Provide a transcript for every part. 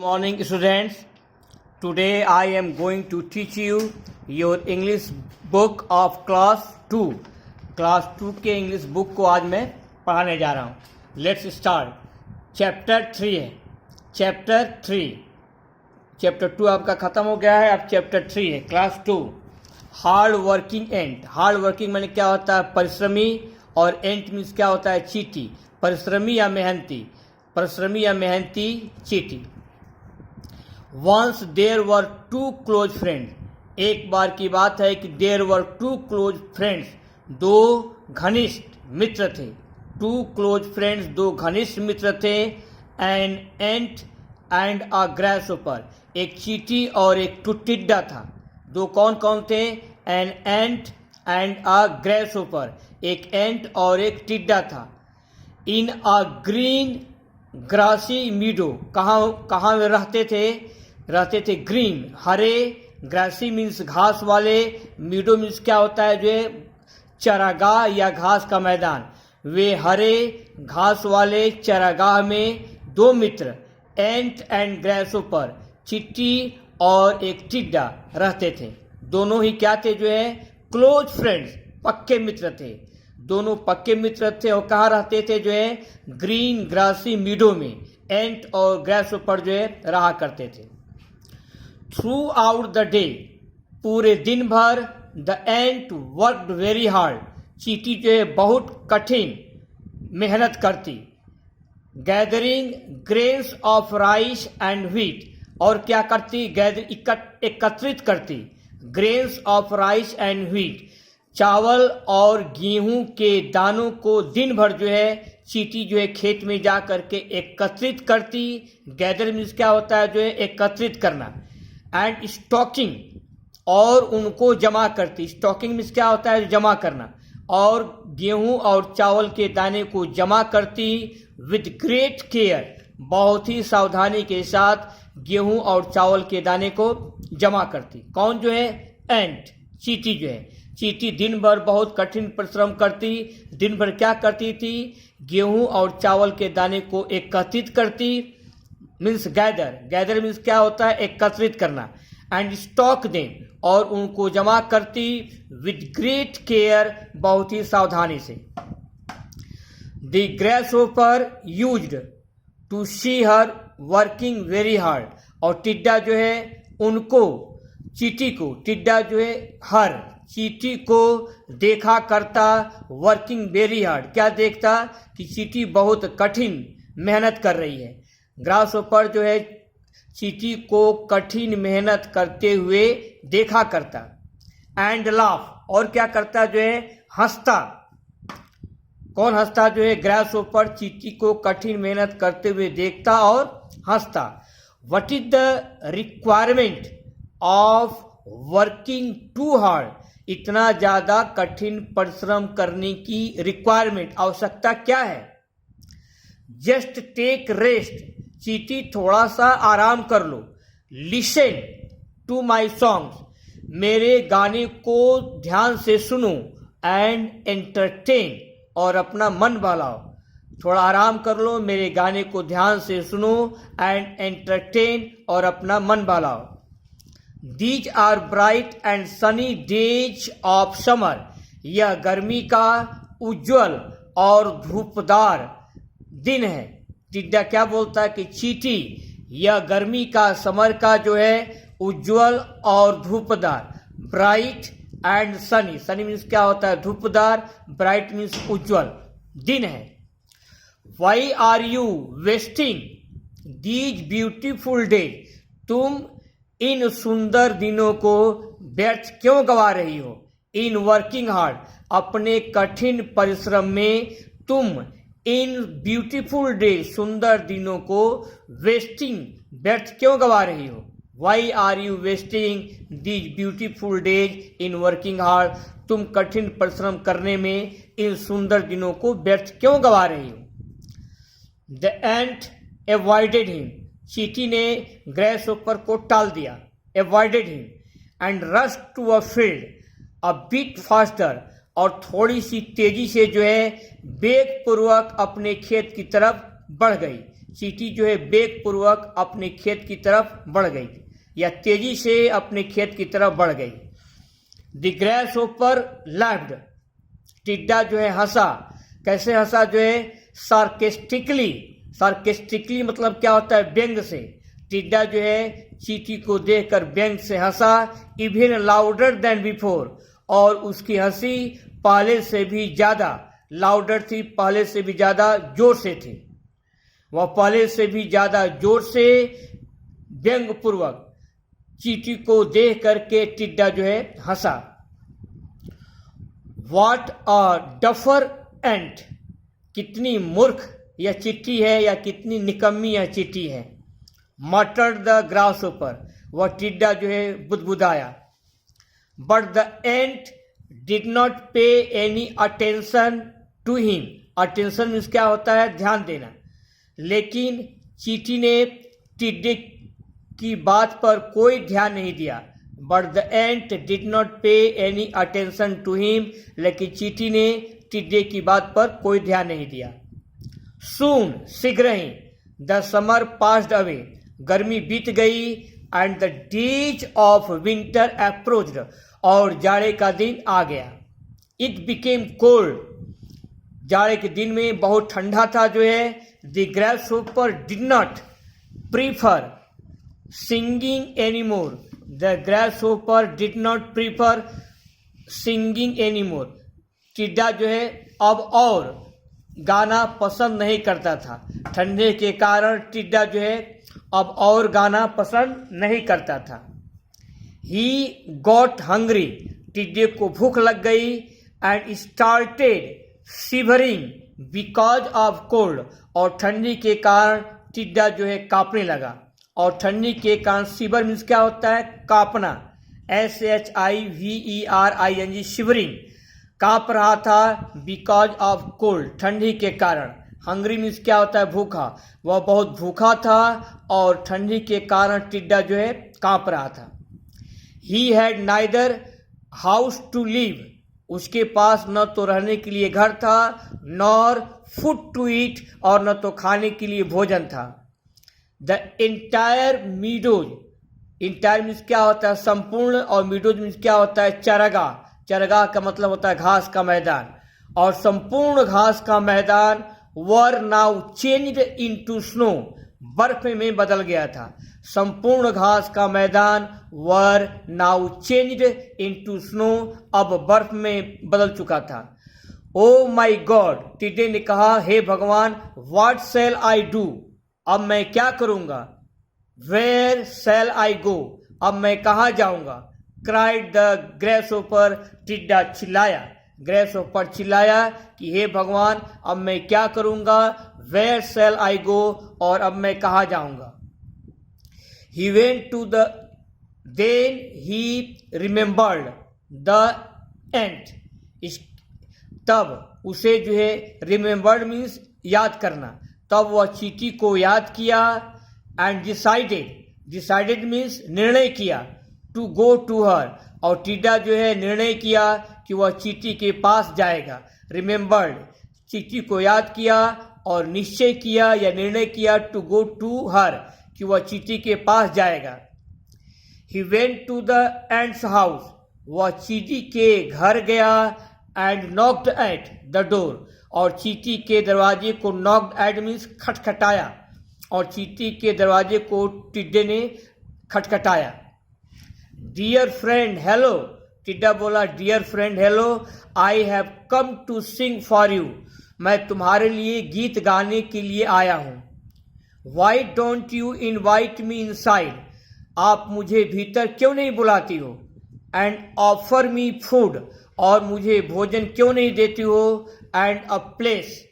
Morning students, today I am going to teach you your English book of class 2. Class 2 के English book को आज मैं पढ़ाने जा रहा हूँ. Let's start. चैप्टर 3 है. चैप्टर 2 आपका ख़त्म हो गया है. अब चैप्टर 3 है, क्लास 2. हार्ड वर्किंग एंट. हार्ड वर्किंग मैंने क्या होता है? परिश्रमी. और एंट मीन्स क्या होता है? चीटी. परिश्रमी या मेहनती चीटी. Once there were two close friends. एक बार की बात है कि there were two close friends. दो घनिष्ठ मित्र थे. Two close friends, दो घनिष्ठ मित्र थे. An ant and a grasshopper. एक चींटी और एक टिड्डा था. दो कौन कौन थे? An ant and a grasshopper. एक ant और एक टिड्डा था. In a green grassy meadow. कहाँ रहते थे? ग्रीन, हरे. ग्रासी मीन्स घास वाले. मीडो मीन्स क्या होता है? जो है चरागाह या घास का मैदान. वे हरे घास वाले चरागाह में दो मित्र, एंट एंड ग्रासहोपर, चींटी और एक टिड्डा रहते थे. दोनों ही क्या थे? जो है क्लोज फ्रेंड्स, पक्के मित्र थे. दोनों पक्के मित्र थे. और कहाँ रहते थे? जो है ग्रीन ग्रासी मीडो में एंट और ग्रासहोपर जो है रहा करते थे. Through out the day. पूरे दिन भर. The ant worked very hard. चींटी जो है बहुत कठिन मेहनत करती. Gathering grains of rice and wheat. और क्या करती? एकत्रित करती. Grains of rice and wheat. चावल और गेहूं के दानों को दिन भर जो है चींटी जो है खेत में जा करके एकत्रित करती. गैदर मीन्स क्या होता है? जो है एकत्रित करना. एंड स्टॉकिंग, और उनको जमा करती. स्टॉकिंग मीन्स क्या होता है? जमा करना. और गेहूं और चावल के दाने को जमा करती. विद ग्रेट केयर, बहुत ही सावधानी के साथ गेहूं और चावल के दाने को जमा करती. कौन जो है? एंट, चींटी जो है. चींटी दिन भर बहुत कठिन परिश्रम करती. दिन भर क्या करती थी? गेहूं और चावल के दाने को एकत्रित करती. मीन्स गैदर मीन्स क्या होता है? एकत्रित करना. एंड स्टॉक दें, और उनको जमा करती. विद ग्रेट केयर, बहुत ही सावधानी से. The grasshopper used to see her working very hard. और टिड्डा जो है उनको, टिड्डा जो है हर चींटी को देखा करता. वर्किंग वेरी हार्ड, क्या देखता? कि चींटी बहुत कठिन मेहनत कर रही है. ग्रासहोपर जो है चींटी को कठिन मेहनत करते हुए देखा करता. एंड लाफ, और क्या करता? जो है हंसता. कौन हंसता? जो है ग्रासहोपर चींटी को कठिन मेहनत करते हुए देखता और हंसता. What is the requirement of working too hard. इतना ज्यादा कठिन परिश्रम करने की रिक्वायरमेंट, आवश्यकता क्या है? Just take rest. चींटी थोड़ा सा आराम कर लो. Listen to my songs. मेरे गाने को ध्यान से सुनो. एंड एंटरटेन, और अपना मन बहलाओ. थोड़ा आराम कर लो, मेरे गाने को ध्यान से सुनो. एंड एंटरटेन, और अपना मन बहलाओ. These are bright and sunny days of summer. यह गर्मी का उज्जवल और धूपदार दिन है. टिड्डा क्या बोलता है? कि चींटी, यह गर्मी का, समर का जो है उज्जवल और धूपदार. Bright and sunny. Sunny means क्या होता है? धूपदार. ब्राइट मीन्स उज्जवल दिन है. Why are you wasting these beautiful days. तुम इन सुंदर दिनों को व्यर्थ क्यों गवा रही हो? इन वर्किंग हार्ड, अपने कठिन परिश्रम में तुम इन ब्यूटीफुल डे, सुंदर दिनों को वेस्टिंग, व्यर्थ क्यों गवा रही हो? Why are you wasting these beautiful days in working hard. तुम कठिन परिश्रम करने में इन सुंदर दिनों को व्यर्थ क्यों गवा रही हो? The ant avoided him. चींटी ने ग्रासहोपर को टाल दिया. Avoided him and rush to a field a bit faster. और थोड़ी सी तेजी से जो है वेग पूर्वक अपने खेत की तरफ बढ़ गई. चींटी जो है वेग पूर्वक अपने खेत की तरफ बढ़ गई या तेजी से अपने खेत की तरफ बढ़ गई। द ग्रास होपर लैफ्ड, टिड्डा जो है हंसा। कैसे हंसा? जो है सार्केस्टिकली। सार्केस्टिकली मतलब क्या होता है? व्यंग से। टिड्डा जो है चींटी को देखकर व्यंग से हंसा। इवन लाउडर देन बिफोर, और उसकी हंसी पहले से भी ज्यादा लाउडर थी, पहले से भी ज्यादा जोर से थी। वह पहले से भी ज्यादा जोर से व्यंग पूर्वक चींटी को देख करके टिड्डा जो है हंसा। व्हाट अ डफर एंट, कितनी मूर्ख यह चींटी है या कितनी निकम्मी यह चींटी है। मटर्ड द ग्रास ऊपर, वह टिड्डा जो है बुदबुदाया। But the ant did not pay any attention to him. Attention means क्या होता है? ध्यान देना। लेकिन चींटी ने टिड्डे की बात पर कोई ध्यान नहीं दिया। But the ant did not pay any attention to him, लेकिन चींटी ने टिड्डे की बात पर कोई ध्यान नहीं दिया। सून, शीघ्र ही, द समर पास्ड अवे, गर्मी बीत गई। And the days of winter approached, और जाड़े का दिन आ गया। इट बिकेम कोल्ड, जाड़े के दिन में बहुत ठंडा था जो है। The grasshopper did not prefer singing anymore, the grasshopper did not prefer singing anymore, टिड्डा जो है अब और गाना पसंद नहीं करता था। ठंडे के कारण टिड्डा जो है अब और गाना पसंद नहीं करता था। ही गॉट हंग्री, टिड्डे को भूख लग गई। And started shivering because of cold, और ठंडी के कारण टिड्डा जो है कांपने लगा। और ठंडी के कारण शिवर मीन्स क्या होता है? कांपना। SHIVERING, शिवरिंग, कांप रहा था। बिकॉज ऑफ कोल्ड, ठंडी के कारण। हंग्री मीन्स क्या होता है? भूखा। वह बहुत भूखा था और ठंडी के कारण टिड्डा जो है कांप रहा था। He had neither house to live, उसके पास न तो रहने के लिए घर था, नॉर फूड टू ईट, और न तो खाने के लिए भोजन था। The entire meadows, entire means क्या होता है? संपूर्ण, और मीडोज मीन्स क्या होता है? चरागाह। चरागाह का मतलब होता है घास का मैदान। और संपूर्ण घास का मैदान were now changed into snow, बर्फ में बदल गया था। संपूर्ण घास का मैदान were now changed into snow, अब बर्फ में बदल चुका था। ओ माई गॉड, टिड्डे ने कहा, हे भगवान, व्हाट शैल आई डू, अब मैं क्या करूंगा। वेयर शैल आई गो, अब मैं कहाँ जाऊंगा। क्राइड द ग्रासहोपर, टिड्डा चिल्लाया। ग्रासहोपर चिल्लाया कि हे भगवान, अब मैं क्या करूंगा। वेयर शैल आई गो, और अब मैं कहाँ जाऊंगा। He went to the, then he remembered the ant, तब उसे जो है रिमेम्बर्ड मीन्स याद करना, तब वह चींटी को याद किया। एंड डिसाइडेड, डिसाइडेड मीन्स निर्णय किया। टू गो टू हर, और टिड्डा जो है निर्णय किया कि वह चींटी के पास जाएगा। रिमेम्बर्ड, चींटी को याद किया और निश्चय किया या निर्णय किया टू गो टू हर, कि वह चींटी के पास जाएगा। He went to the ants house, वह चींटी के घर गया। And knocked at the door, और चींटी के दरवाजे को, नॉक्ड एट मीन्स खटखटाया, और चींटी के दरवाजे को टिड्डे ने खटखटाया। डियर फ्रेंड हेलो, टिड्डा बोला, dear friend hello, I have come to sing for you, मैं तुम्हारे लिए गीत गाने के लिए आया हूं। Why don't you invite me inside, आप मुझे भीतर क्यों नहीं बुलाती हो। एंड ऑफर मी फूड, और मुझे भोजन क्यों नहीं देती हो। एंड अ प्लेस,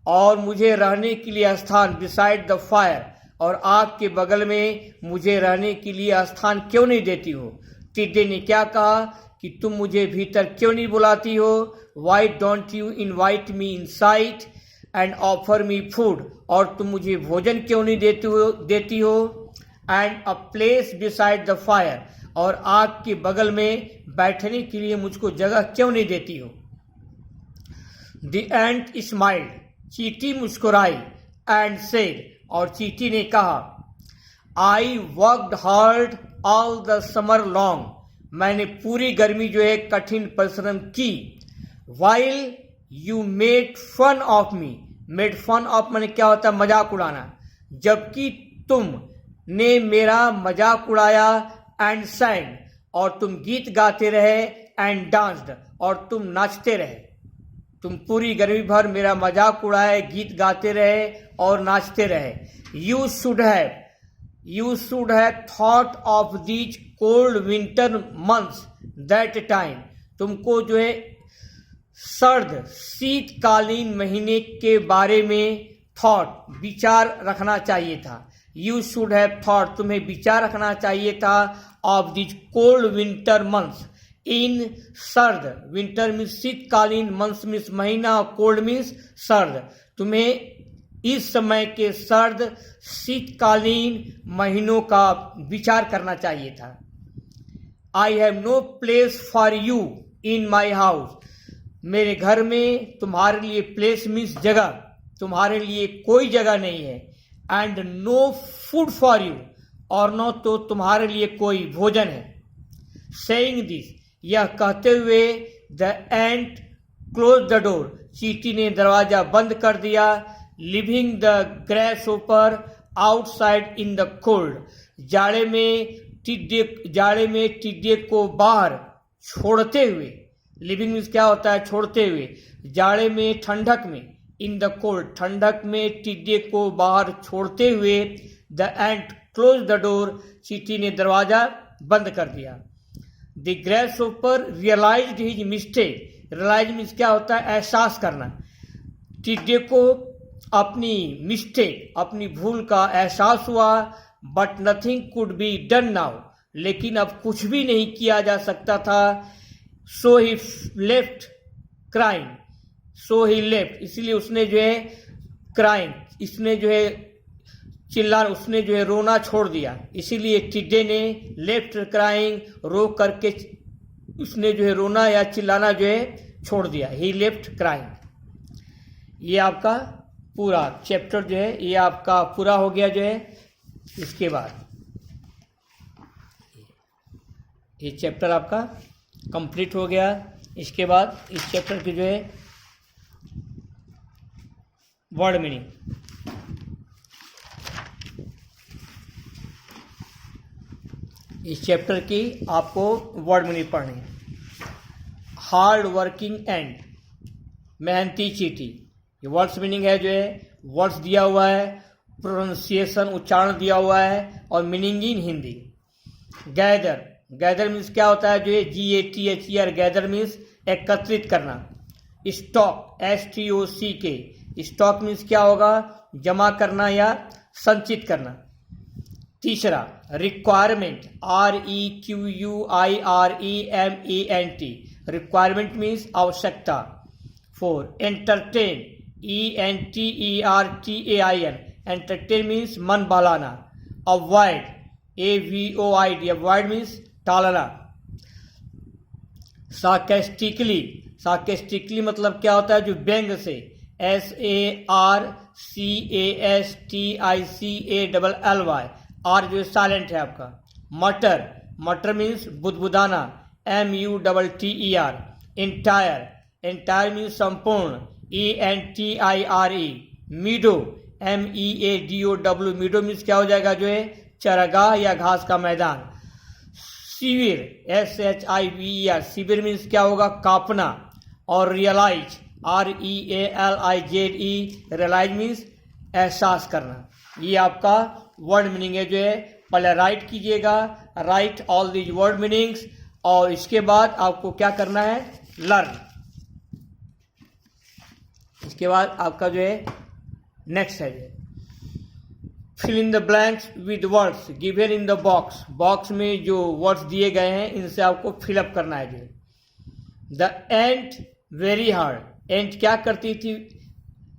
और मुझे रहने के लिए स्थान। बिसाइड द फायर, और आग के बगल में मुझे रहने के लिए स्थान क्यों नहीं देती हो। टिड्डे ने क्या कहा कि तुम मुझे भीतर क्यों नहीं बुलाती हो। Y don't you invite me inside and offer me food, और तुम मुझे भोजन क्यों नहीं देती हो। And a place beside the fire, और आग के बगल में बैठने के लिए मुझको जगह क्यों नहीं देती हो। द एंट स्माइल्ड, चींटी मुस्कुराई। एंड सेड, और चींटी ने कहा, I worked hard all the summer long, मैंने पूरी गर्मी जो है कठिन परिश्रम की। While you made fun of me, made fun of मैंने क्या होता है, मजाक उड़ाना, जबकि तुम ने मेरा मजाक उड़ाया। एंड सैंग, और तुम गीत गाते रहे। एंड डांस्ड, और तुम नाचते रहे। तुम पूरी गर्मी भर मेरा मजाक उड़ाए, गीत गाते रहे और नाचते रहे। You should have thought of these cold winter months that time, तुमको जो है सर्द शीतकालीन महीने के बारे में थॉट विचार रखना चाहिए था। यू शुड हैव थॉट, तुम्हें विचार रखना चाहिए था, of these cold winter months, इन सर्द, विंटर मीन्स शीतकालीन, मंथ्स मीन्स महीना, कोल्ड मीन्स सर्द, तुम्हें इस समय के सर्द शीतकालीन महीनों का विचार करना चाहिए था। I have no place for you in my house, मेरे घर में तुम्हारे लिए, प्लेस मीन्स जगह, तुम्हारे लिए कोई जगह नहीं है। And no food for you, और न तो तुम्हारे लिए कोई भोजन है। सेइंग दिस, यह कहते हुए, the ant close the door, चींटी ने दरवाजा बंद कर दिया। लिविंग द ग्रेस ओपर आउटसाइड इन द कोल्ड, जाड़े में टिड्डे को बाहर छोड़ते हुए, लिविंग मीन्स क्या होता है, छोड़ते हुए, जाड़े में ठंडक में, इन द कोल्ड, ठंडक में टिड्डे को बाहर छोड़ते हुए। The ant close the door, चींटी ने दरवाजा बंद कर दिया। The grasshopper realized his mistake, realize means क्या होता है, एहसास करना। टिड्डे को अपनी मिस्टेक, अपनी भूल का एहसास हुआ। But nothing could be done now, लेकिन अब कुछ भी नहीं किया जा सकता था। सो ही लेफ्ट क्राइंग, सो ही लेफ्ट, इसलिए उसने जो है क्राइंग, इसने जो है उसने जो है रोना छोड़ दिया। इसीलिए टिड्डे ने लेफ्ट क्राइंग, रो करके उसने जो है रोना या चिल्लाना जो है छोड़ दिया। ही लेफ्ट क्राइंग। ये आपका पूरा चैप्टर जो है ये आपका पूरा हो गया जो है। इसके बाद ये चैप्टर आपका कंप्लीट हो गया। इसके बाद इस चैप्टर की जो है वर्ड मीनिंग, इस चैप्टर की आपको वर्ड मीनिंग पढ़नी है। हार्ड वर्किंग एंड, मेहनती चींटी, ये वर्ड्स मीनिंग है जो है, वर्ड्स दिया हुआ है, प्रोनाउंसिएशन उच्चारण दिया हुआ है और meaning in Hindi. Gather, gather means क्या होता है जो है GATHER, गैदर मीन्स एकत्रित करना। स्टॉक, STOCK, स्टॉक मीन्स क्या होगा, जमा करना या संचित करना। तीसरा रिक्वायरमेंट, REQUIREMENT, रिक्वायरमेंट मीन्स आवश्यकता। 4 एंटरटेन, ENTERTAIN, एंटरटेन मीन्स मन बहलाना। अवॉइड, AVOID, अवॉइड मीन्स टालना। सार्केस्टिकली, सार्केस्टिकली मतलब क्या होता है जो व्यंग से, SARCASTICALLY, आर जो साइलेंट है आपका। मटर, मटर मीन्स बुदबुदाना, MUTTER। एंटायर, एंटायर मीन्स संपूर्ण, ENTIRE। Meadow, MEADOW, meadow means क्या हो जाएगा जो है चरागाह या घास का मैदान। शिविर, SHIVER, शिविर मीन्स क्या होगा कांपना। और रियलाइज, REALIZE, रियलाइज मीन्स एहसास करना। ये आपका वर्ड मीनिंग है जो है। पहले राइट कीजिएगा, right all these word meanings, और इसके बाद आपको क्या करना है, लर्न। इसके बाद आपका जो है नेक्स्ट है fill in the blanks with words given in the box, box में जो वर्ड्स दिए गए हैं इनसे आपको फिलअप करना है जो। द एंट वेरी हार्ड, एंट क्या करती थी,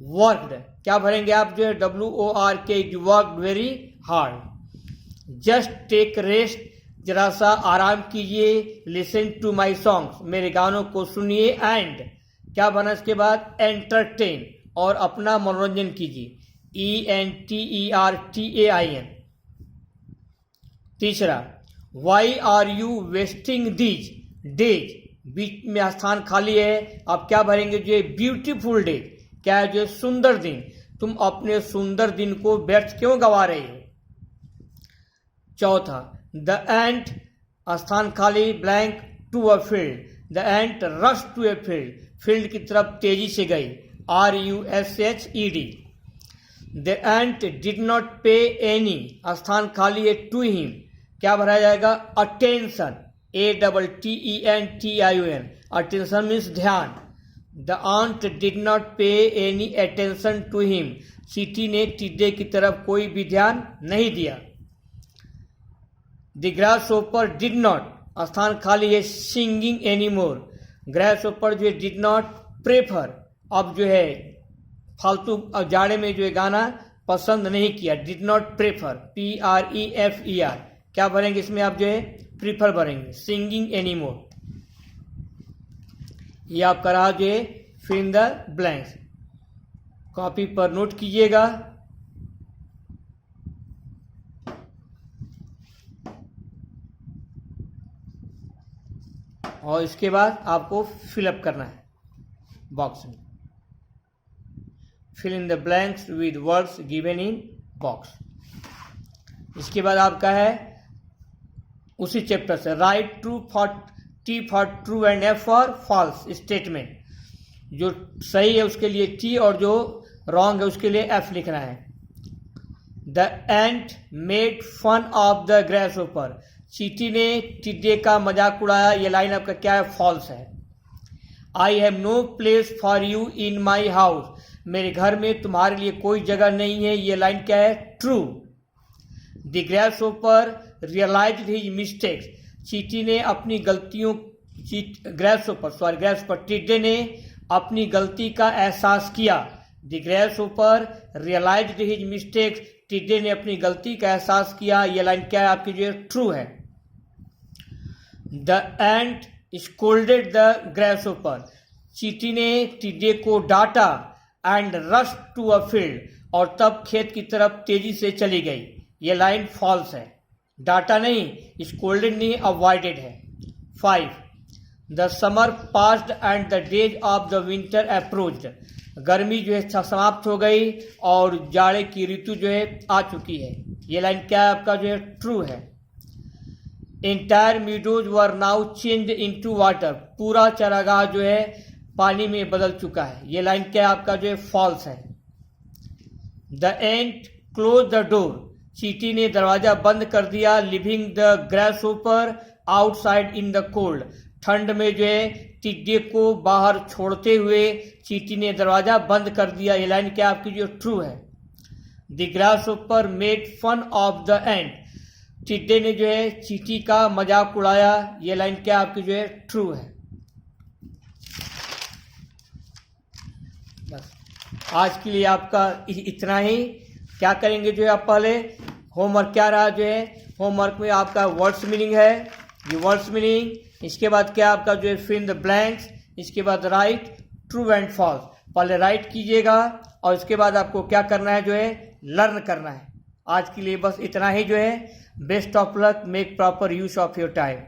वर्कड, क्या भरेंगे आप जो है WORK, worked very hard. Just take rest, जरा सा आराम कीजिए। लिसन टू माई सॉन्ग्स, मेरे गानों को सुनिए। एंड क्या बना इसके बाद, एंटरटेन, और अपना मनोरंजन कीजिए। ENTERTAIN। तीसरा, why are you wasting these days, बीच में स्थान खाली है, आप क्या भरेंगे, जो है ब्यूटीफुल डे, क्या है, जो है सुंदर दिन, तुम अपने सुंदर दिन को व्यर्थ क्यों गवा रहे हो। चौथा, द एंट, स्थान खाली, blank, to a field, the ant rush to a field, field की तरफ तेजी से गई, RUSHED। The ant did not pay any, स्थान खाली है, टू हिम, क्या भरा जाएगा, अटेंशन, ATTENTION, अटेंशन मीन्स ध्यान। The ant did not pay any attention to him, चींटी ने टिड्डे की तरफ कोई भी ध्यान नहीं दिया। द ग्रासहोपर डिड नॉट, स्थान खाली है, सिंगिंग एनी मोर, ग्रासहोपर जो है डिड नॉट प्रेफर, अब जो है फालतू जाड़े में जो है गाना पसंद नहीं किया, डिड नॉट प्रेफर, PREFER, क्या भरेंगे इसमें, आप जो है प्रीफर भरेंगे, सिंगिंग एनी मोर। ये आपका रहा जो है fill in the blanks, copy पर नोट कीजिएगा। और इसके बाद आपको फिलअप करना है बॉक्स में, fill in the blanks with words given in box. इसके बाद आपका है उसी चैप्टर से, write true for T for true and F for false statement, जो सही है उसके लिए T और जो रॉन्ग है उसके लिए F लिखना है। The ant made fun of the grasshopper, चींटी ने टिड्डे का मजाक उड़ाया, ये लाइन आपका क्या है, फॉल्स है। I have no place for you in my house, मेरे घर में तुम्हारे लिए कोई जगह नहीं है, ये लाइन क्या है, true. The grasshopper realised his mistakes, चींटी ने अपनी गलतियों, ग्रासहोपर टिड्डे ने अपनी गलती का एहसास किया। The grasshopper realised his mistakes, टिड्डे ने अपनी गलती का एहसास किया, ये लाइन क्या है आपकी, जो है ट्रू है। The ant scolded the grasshopper, चींटी ने टिड्डे को डांटा, and rush to a field, और तब खेत की तरफ तेजी से चली गई, ये लाइन फॉल्स है, डाटा नहीं, स्कोल्डेड नहीं, अवॉइडेड है। 5, the summer passed and the days of the winter approached, गर्मी जो है समाप्त हो गई और जाड़े की ऋतु जो है आ चुकी है, ये लाइन क्या है आपका, जो है ट्रू है। Entire meadows were now changed into water, पूरा चारागाह जो है पानी में बदल चुका है, ये लाइन क्या है आपका, जो है फॉल्स है। The ant close the door, चींटी ने दरवाजा बंद कर दिया, leaving the grasshopper outside in the cold, ठंड में जो है टिड्डे को बाहर छोड़ते हुए चींटी ने दरवाजा बंद कर दिया, ये लाइन क्या आपकी, जो ट्रू है। The grasshopper made fun of the ant, टिड्डे ने जो है चींटी का मजाक उड़ाया, ये लाइन क्या आपकी, जो है ट्रू है। बस आज के लिए आपका इतना ही। क्या करेंगे, जो है आप पहले होमवर्क क्या रहा, जो है होमवर्क में आपका वर्ड्स मीनिंग है, ये वर्ड्स मीनिंग, इसके बाद क्या आपका जो है फिल इन द ब्लैंक्स, इसके बाद राइट ट्रू एंड फॉल्स, पहले राइट कीजिएगा और इसके बाद आपको क्या करना है, जो है लर्न करना है। आज के लिए बस इतना ही, जो है best of luck, make proper use of your time.